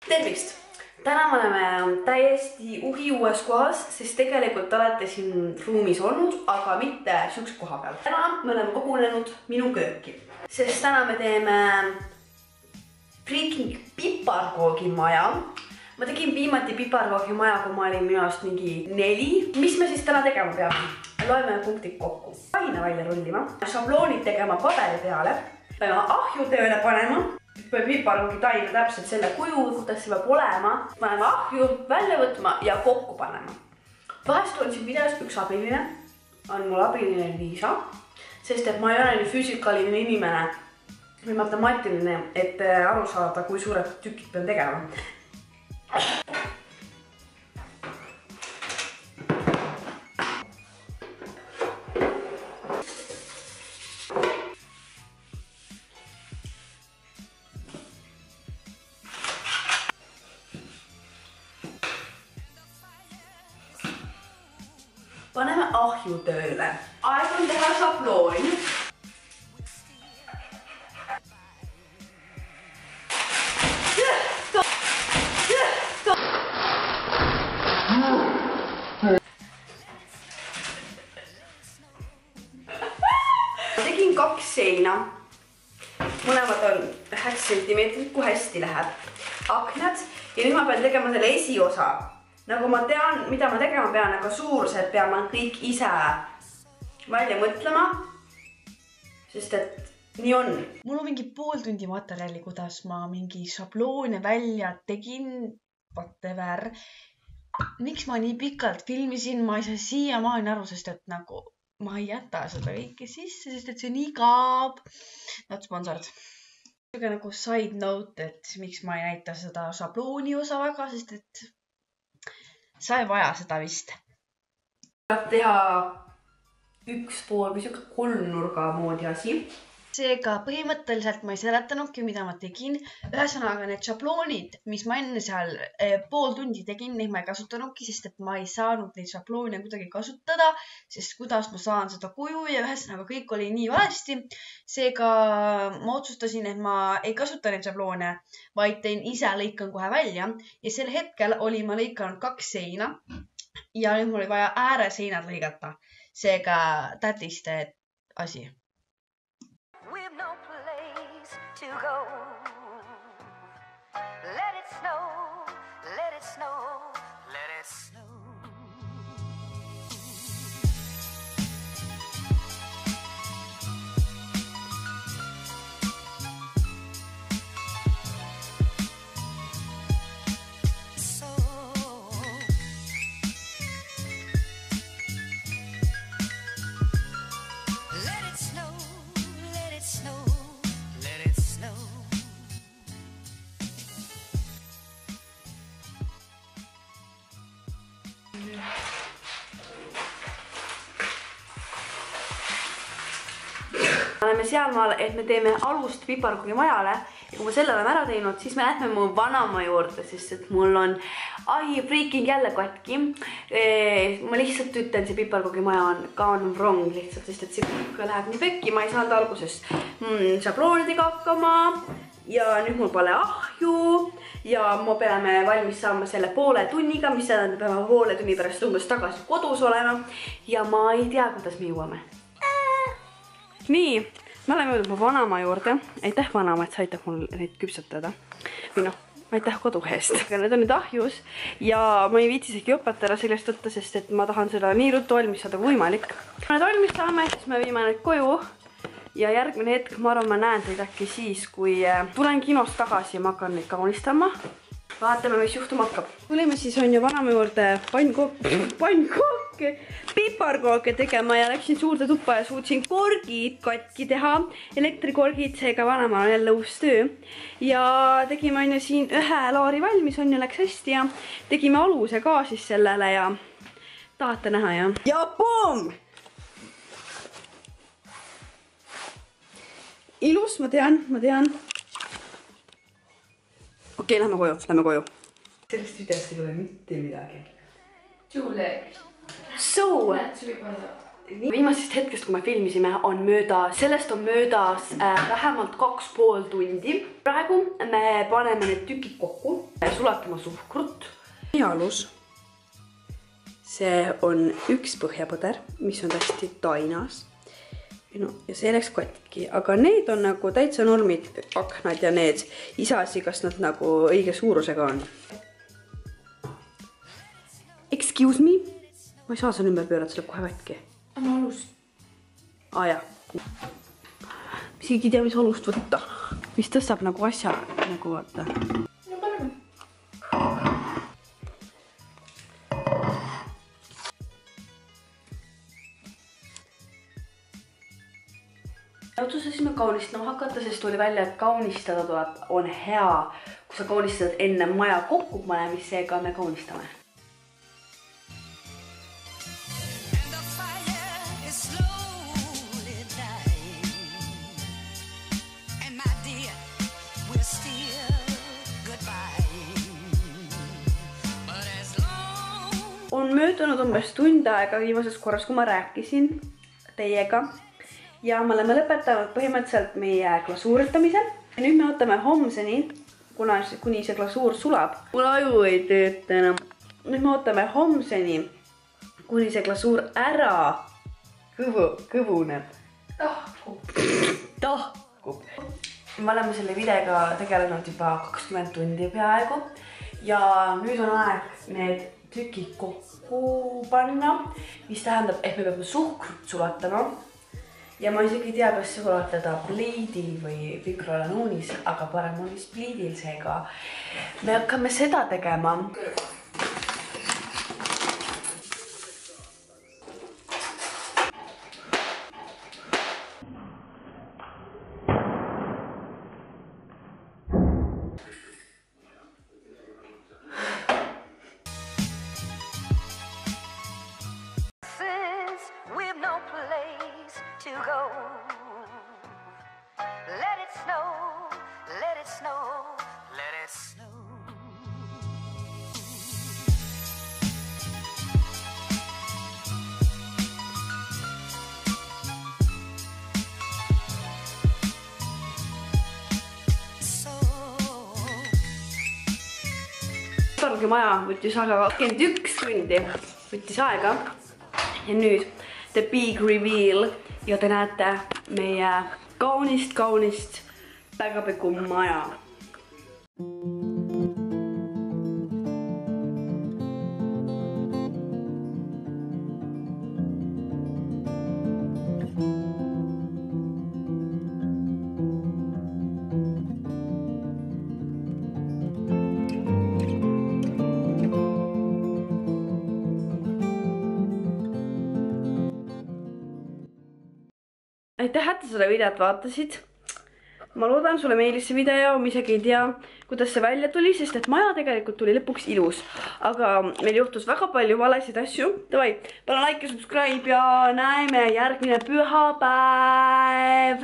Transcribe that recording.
Tervist! Täna me oleme täiesti uhiuues kohas, sest tegelikult olete siin ruumis olnud, aga mitte sihukese koha peal. Täna me oleme kogunenud minu kööki, sest täna me teeme freaking piparkoogimaja. Ma tegin viimati piparkoogimaja, kui ma olin minu arust mingi 4. Mis me siis täna tegema peame? Loeme punktid kokku. Aina välja rullima, šabloonid tegema paberi peale, peame ahju tööle panema. Peab piparkoogi taina täpselt selle kuju, kuidas see peab olema. Paneme ahju välja võtma ja kokku panema. Vahest on siin videos üks abiline. On mul abiline Liisa. Sest et ma ei ole nii füüsikaline inimene või matemaatiline, et aru saada, kui suured tükid pean tegema. Paneme ahju tööle. Aeg on teha šablooni. Tegin 2 seina. Mõlemad on 9 cm, kui hästi läheb. Aknad ja nüüd ma pean tegema selle esiosa. Nagu ma tean, mida ma tegema pean, aga suurused peame kõik ise välja mõtlema, sest et nii on. Mul on mingi pool tundi materjali, kuidas ma mingi šabloone välja tegin, whatever. Miks ma nii pikalt filmisin, ma ei saa siiamaani aru, sest et nagu ma ei jäta seda kõike sisse, sest et see on igav. Not sponsored. Nagu side note, et miks ma ei näita seda šablooni osa väga, sest et sa ei vaja seda vist. Tuleb teha üks pool või siuke 3 nurga moodi asi. Seega põhimõtteliselt ma ei seletanudki, mida ma tegin. Ühesõnaga need šabloonid, mis ma enne seal pool tundi tegin, neid ma ei kasutanudki, sest et ma ei saanud neid šabloone kuidagi kasutada, sest kuidas ma saan seda kuju ja ühesõnaga kõik oli nii valesti. Seega ma otsustasin, et ma ei kasuta neid šabloone, vaid teen ise, lõikan kohe välja. Ja sel hetkel oli ma lõikanud 2 seina ja nüüd mul oli vaja ääreseinad lõigata. Seega tätiste asi. To go. Let it snow, let it snow, let it snow. So let it snow, let it snow. Oleme sealmaal, et me teeme alust piparkoogimajale ja kui me selle oleme ära teinud, siis me lähme mu vanaema juurde, sest et mul on freaking jälle katki. Ma lihtsalt ütlen, see piparkoogimaja on gone wrong lihtsalt, sest et see kõik läheb nii pekki, ma ei saanud alguses šabloonidega hakkama ja nüüd mul pole ahju ja me peame valmis saama selle poole tunniga, mis tähendab peame poole tunni pärast umbes tagasi kodus olema ja ma ei tea, kuidas me jõuame. Nii, me oleme jõudnud mu vanaema juurde. Aitäh vanaema, et sa aitab mul neid küpsetada. Või noh, aitäh kodu eest. Need on nüüd ahjus ja ma ei viitsi isegi õpetada sellest võtta, sest et ma tahan seda nii ruttu valmis saada kui võimalik. Kui need valmis saame, siis me viime need koju ja järgmine hetk, ma arvan, ma näen teid äkki siis, kui tulen kinost tagasi ja ma hakkan neid kaunistama. Vaatame, mis juhtuma hakkab. Tulime siis on ju vanaema juurde piparkooke tegema ja läksin suurde tuppa ja suutsin korgid katki teha, elektrikorgid, seega vanaema on jälle uus töö. Ja tegime on ju siin ühe laari valmis, on ju läks hästi ja tegime aluse ka siis sellele ja tahate näha ja. Ja boom! Ilus, ma tean. Okei, lähme koju. Sellest videost ei ole mitte midagi. Juule. So, Viimasest hetkest, kui me filmisime, sellest on möödas vähemalt 2,5 tundi. Praegu me paneme need tükid kokku, sulatame suhkrut. Alus. See on üks põhjapõder, mis on hästi tainas. No, ja see läks katki, aga need on nagu täitsa normid aknad ja need isasi, kas nad nagu õige suurusega on. Excuse me? Ma ei saa selle ümber pöörata, see läheb kohe katki. On alus. Jah. Mis ei tea, mis alust võtta. Mis tõstab nagu asja, nagu vaata. No paneme. Otsustasime kaunistama hakata, sest tuli välja, et kaunistada on hea, kui sa kaunistad enne maja kokku panemisega, me kaunistame. On möödunud umbes tund aega viimases korras, kui ma rääkisin teiega. Ja me oleme lõpetanud põhimõtteliselt meie glasuuritamise. Ja nüüd me ootame homseni, kuni see glasuur sulab. Mul aju ei tööta enam. Nüüd me ootame homseni, kuni see glasuur ära kõvuneb. Tahkub. Me oleme selle videoga tegelenud juba 20 tundi peaaegu. Ja nüüd on aeg need tükid kokku panna, mis tähendab, et me peame suhkrut sulatama. Ja ma isegi ei tea, kas sulatada pliidil või vikrolanuunis, aga parem on vist pliidil seega. Me hakkame seda tegema. To go. Let it snow, let it snow, let it snow. Piparkoogi maja võttis aega 21 tundi, võttis aega ja nüüd the big reveal. Ja te näete meie kaunist Päkapiku maja. Aitäh, et seda videot vaatasid. Ma loodan, sulle meeldis see video, ma isegi ei tea, kuidas see välja tuli, sest et maja tegelikult tuli lõpuks ilus. Aga meil juhtus väga palju valesid asju. Davai, pane like ja subscribe ja näeme järgmine pühapäev.